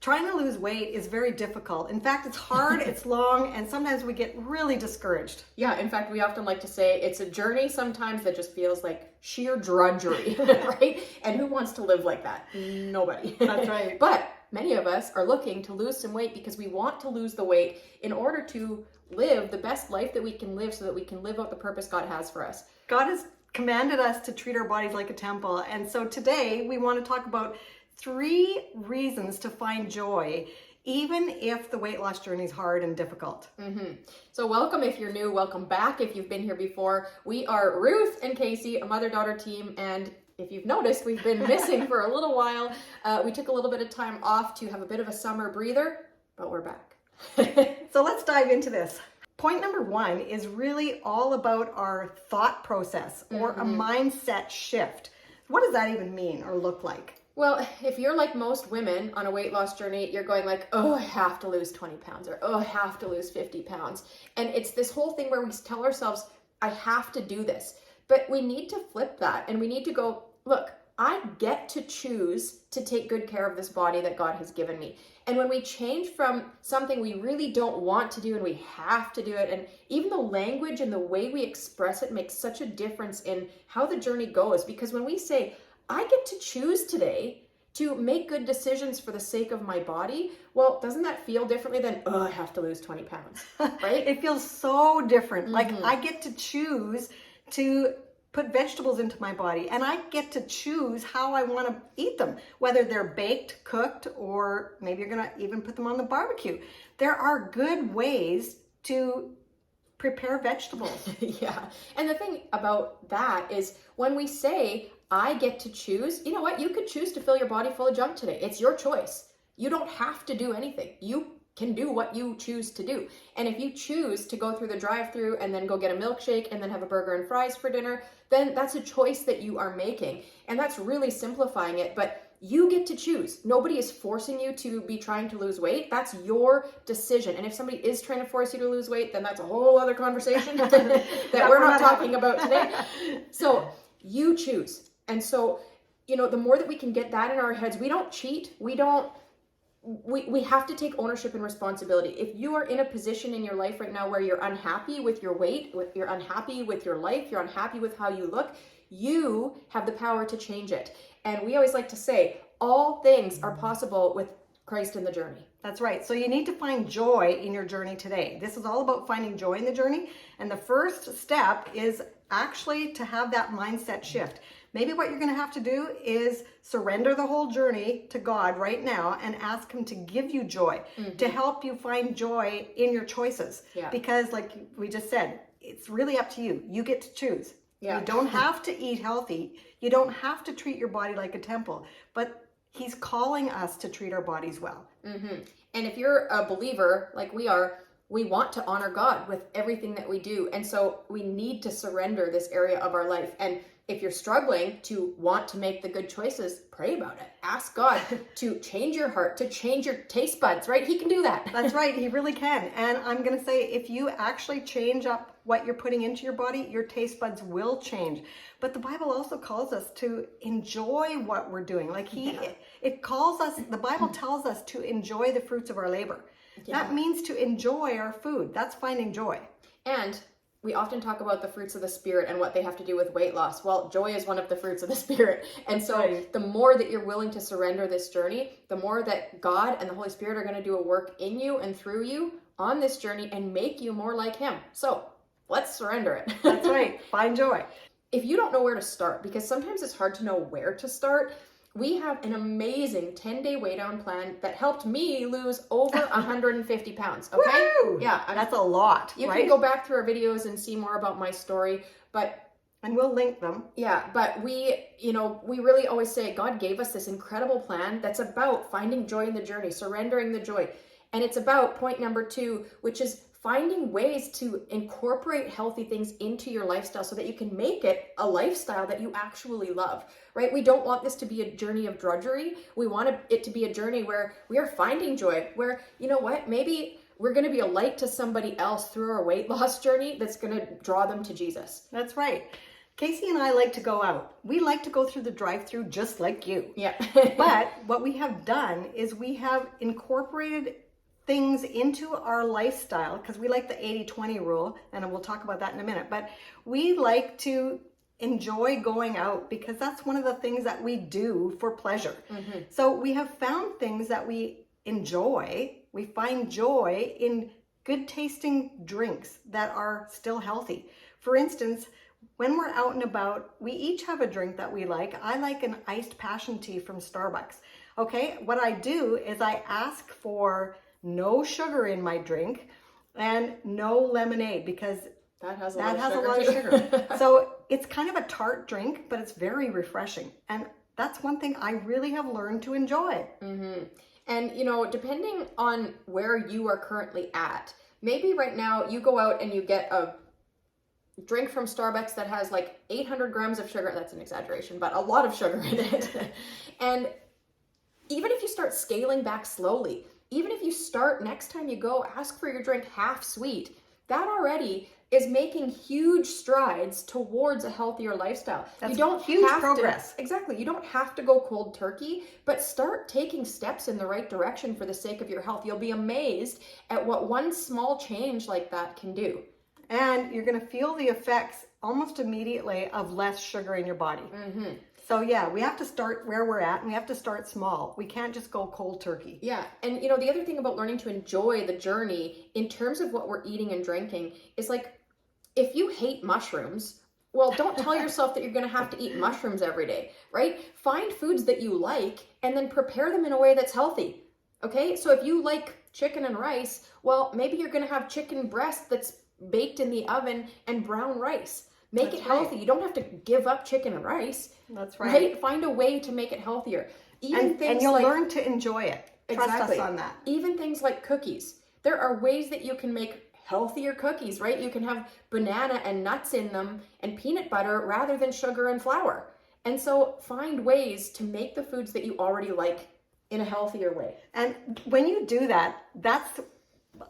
trying to lose weight is very difficult. In fact, it's hard, it's long, and sometimes we get really discouraged. Yeah, in fact, we often like to say it's a journey sometimes that just feels like sheer drudgery, right? And who wants to live like that? Nobody. That's right. But many of us are looking to lose some weight because we want to lose the weight in order to live the best life that we can live so that we can live out the purpose God has for us. God has commanded us to treat our bodies like a temple. And so today we want to talk about 3 reasons to find joy, even if the weight loss journey is hard and difficult. So welcome if you're new, welcome back if you've been here before. We are Ruth and Kayce, a mother-daughter team, and if you've noticed, we've been missing for a little while. We took a little bit of time off to have a bit of a summer breather, but we're back. So let's dive into this. Point number 1 is really all about our thought process or a mindset shift. What does that even mean or look like? Well, if you're like most women on a weight loss journey, you're going like, oh, I have to lose 20 pounds or oh, I have to lose 50 pounds. And it's this whole thing where we tell ourselves, I have to do this. But we need to flip that and we need to go, look, I get to choose to take good care of this body that God has given me. And when we change from something we really don't want to do and we have to do it, and even the language and the way we express it makes such a difference in how the journey goes. Because when we say, I get to choose today to make good decisions for the sake of my body, well, doesn't that feel differently than, oh, I have to lose 20 pounds, right? It feels so different. Like I get to choose to put vegetables into my body and I get to choose how I want to eat them, whether they're baked, cooked, or maybe you're going to even put them on the barbecue. There are good ways to prepare vegetables. Yeah. And the thing about that is when we say, I get to choose, you know what? You could choose to fill your body full of junk today. It's your choice. You don't have to do anything. You can do what you choose to do. And if you choose to go through the drive-through and then go get a milkshake and then have a burger and fries for dinner, then that's a choice that you are making. And that's really simplifying it, but you get to choose. Nobody is forcing you to be trying to lose weight. That's your decision. And if somebody is trying to force you to lose weight, then that's a whole other conversation that we're not talking about today. So you choose. And so, you know, the more that we can get that in our heads, we don't cheat. We have to take ownership and responsibility. If you are in a position in your life right now where you're unhappy with your weight, you're unhappy with your life, you're unhappy with how you look, you have the power to change it. And we always like to say, all things are possible with Christ in the journey. That's right. So you need to find joy in your journey today. This is all about finding joy in the journey. And the first step is actually to have that mindset shift. Maybe what you're going to have to do is surrender the whole journey to God right now and ask Him to give you joy, to help you find joy in your choices. Yeah. Because like we just said, it's really up to you. You get to choose. Yeah. You don't have to eat healthy. You don't have to treat your body like a temple. But He's calling us to treat our bodies well. And if you're a believer like we are, we want to honor God with everything that we do. And so we need to surrender this area of our life. And if you're struggling to want to make the good choices, pray about it. Ask God to change your heart, to change your taste buds, right? He can do that. That's right. He really can. And I'm going to say, if you actually change up what you're putting into your body, your taste buds will change. But the Bible also calls us to enjoy what we're doing. Like it calls us, the Bible tells us to enjoy the fruits of our labor. Yeah. That means to enjoy our food. That's finding joy. And we often talk about the fruits of the Spirit and what they have to do with weight loss. Well, joy is one of the fruits of the Spirit. And so the more that you're willing to surrender this journey, the more that God and the Holy Spirit are going to do a work in you and through you on this journey and make you more like Him. So let's surrender it. That's right. Find joy. If you don't know where to start, because sometimes it's hard to know where to start, we have an amazing 10-day WeighDown plan that helped me lose over 150 pounds. Okay? Woo! Yeah. That's a lot. You can go back through our videos and see more about my story, and we'll link them. Yeah, but we really always say God gave us this incredible plan that's about finding joy in the journey, surrendering the joy. And it's about point number 2, which is finding ways to incorporate healthy things into your lifestyle so that you can make it a lifestyle that you actually love, right? We don't want this to be a journey of drudgery. We want it to be a journey where we are finding joy, where, you know what, maybe we're going to be a light to somebody else through our weight loss journey that's going to draw them to Jesus. That's right. Kayce and I like to go out. We like to go through the drive-through just like you. Yeah. But what we have done is we have incorporated things into our lifestyle because we like the 80-20 rule, and we'll talk about that in a minute. But we like to enjoy going out because that's one of the things that we do for pleasure. So we have found things that we enjoy. We find joy in good tasting drinks that are still healthy. For instance, when we're out and about, we each have a drink that we like. I like an iced passion tea from Starbucks. Okay, what I do is I ask for no sugar in my drink and no lemonade because that has a lot lot of sugar. So it's kind of a tart drink, but it's very refreshing. And that's one thing I really have learned to enjoy. And, you know, depending on where you are currently at, maybe right now you go out and you get a drink from Starbucks that has like 800 grams of sugar. That's an exaggeration, but a lot of sugar in it. And even if you start scaling back slowly, even if you start next time you go, ask for your drink half sweet, that already is making huge strides towards a healthier lifestyle. That's you don't huge have progress. Exactly. You don't have to go cold turkey, but start taking steps in the right direction for the sake of your health. You'll be amazed at what one small change like that can do. And you're going to feel the effects almost immediately of less sugar in your body. So yeah, we have to start where we're at and we have to start small. We can't just go cold turkey. Yeah. And you know, the other thing about learning to enjoy the journey in terms of what we're eating and drinking is like, if you hate mushrooms, well, don't tell yourself that you're going to have to eat mushrooms every day, right? Find foods that you like and then prepare them in a way that's healthy. Okay. So if you like chicken and rice, well, maybe you're going to have chicken breast that's baked in the oven and brown rice. Make it healthy. You don't have to give up chicken and rice. That's right. Find a way to make it healthier. And you'll learn to enjoy it. Trust us on that. Even things like cookies. There are ways that you can make healthier cookies, right? You can have banana and nuts in them and peanut butter rather than sugar and flour. And so find ways to make the foods that you already like in a healthier way. And when you do that,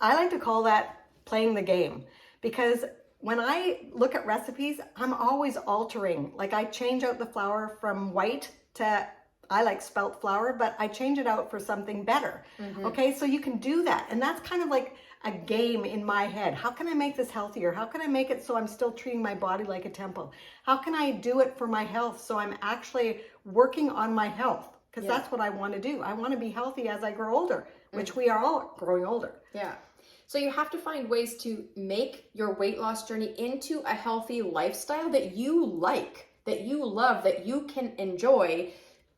I like to call that playing the game. Because when I look at recipes, I'm always altering. Like I change out the flour from white to, I like spelt flour, but I change it out for something better. Okay, so you can do that. And that's kind of like a game in my head. How can I make this healthier? How can I make it so I'm still treating my body like a temple? How can I do it for my health so I'm actually working on my health? Because that's what I want to do. I want to be healthy as I grow older, which we are all growing older. Yeah. So you have to find ways to make your weight loss journey into a healthy lifestyle that you like, that you love, that you can enjoy,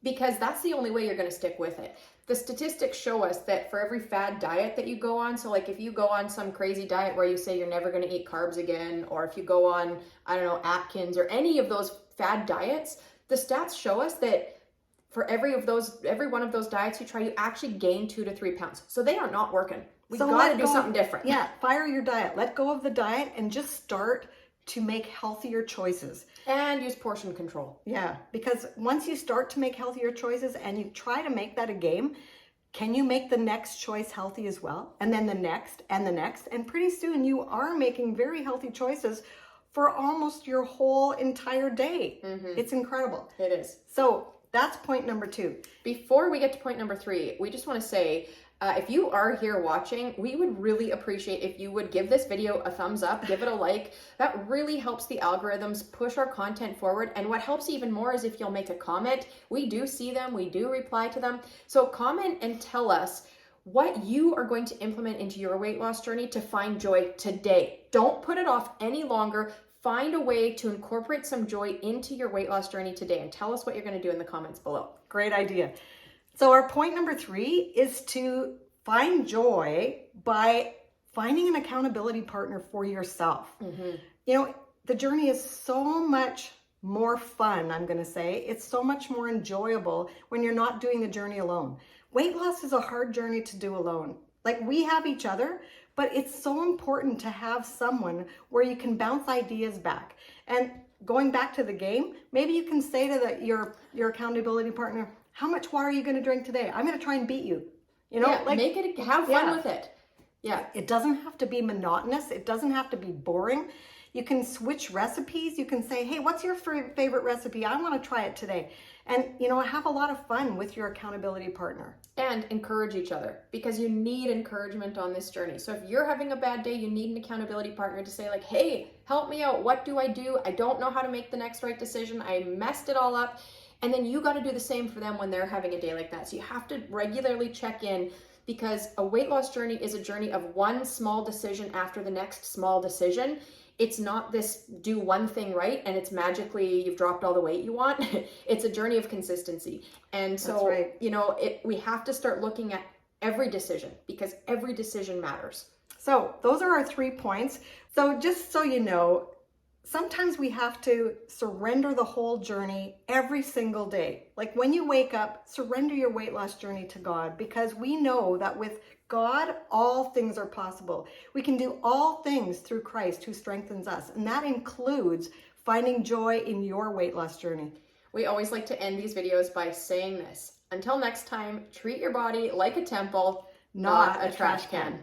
because that's the only way you're going to stick with it. The statistics show us that for every fad diet that you go on, so like if you go on some crazy diet where you say you're never going to eat carbs again, or if you go on, I don't know, Atkins or any of those fad diets, the stats show us that for every one of those diets you try, you actually gain 2 to 3 pounds. So they are not working. We got to do something different. Yeah, fire your diet. Let go of the diet and just start to make healthier choices. And use portion control. Yeah, because once you start to make healthier choices and you try to make that a game, can you make the next choice healthy as well? And then the next and the next. And pretty soon you are making very healthy choices for almost your whole entire day. It's incredible. It is. So that's point number 2. Before we get to point number 3, we just want to say, if you are here watching, we would really appreciate if you would give this video a thumbs up, give it a like. That really helps the algorithms push our content forward. And what helps even more is if you'll make a comment. We do see them, we do reply to them. So comment and tell us what you are going to implement into your weight loss journey to find joy today. Don't put it off any longer. Find a way to incorporate some joy into your weight loss journey today, and tell us what you're going to do in the comments below. Great idea. So our point number 3 is to find joy by finding an accountability partner for yourself. You know, the journey is so much more fun, I'm going to say. It's so much more enjoyable when you're not doing the journey alone. Weight loss is a hard journey to do alone. Like, we have each other, but it's so important to have someone where you can bounce ideas back. And going back to the game, maybe you can say to your accountability partner, how much water are you going to drink today? I'm going to try and beat you. You know, like, make it, have fun with it. Yeah. It doesn't have to be monotonous. It doesn't have to be boring. You can switch recipes. You can say, hey, what's your favorite recipe? I want to try it today. And, have a lot of fun with your accountability partner. And encourage each other, because you need encouragement on this journey. So if you're having a bad day, you need an accountability partner to say like, hey, help me out. What do? I don't know how to make the next right decision. I messed it all up. And then you got to do the same for them when they're having a day like that. So you have to regularly check in, because a weight loss journey is a journey of one small decision after the next small decision. It's not this do one thing right and it's magically you've dropped all the weight you want. It's a journey of consistency. And so, right. We have to start looking at every decision, because every decision matters. So those are our 3 points. So just so you know, sometimes we have to surrender the whole journey every single day. Like when you wake up, surrender your weight loss journey to God, because we know that with God, all things are possible. We can do all things through Christ who strengthens us. And that includes finding joy in your weight loss journey. We always like to end these videos by saying this. Until next time, treat your body like a temple, not a trash can.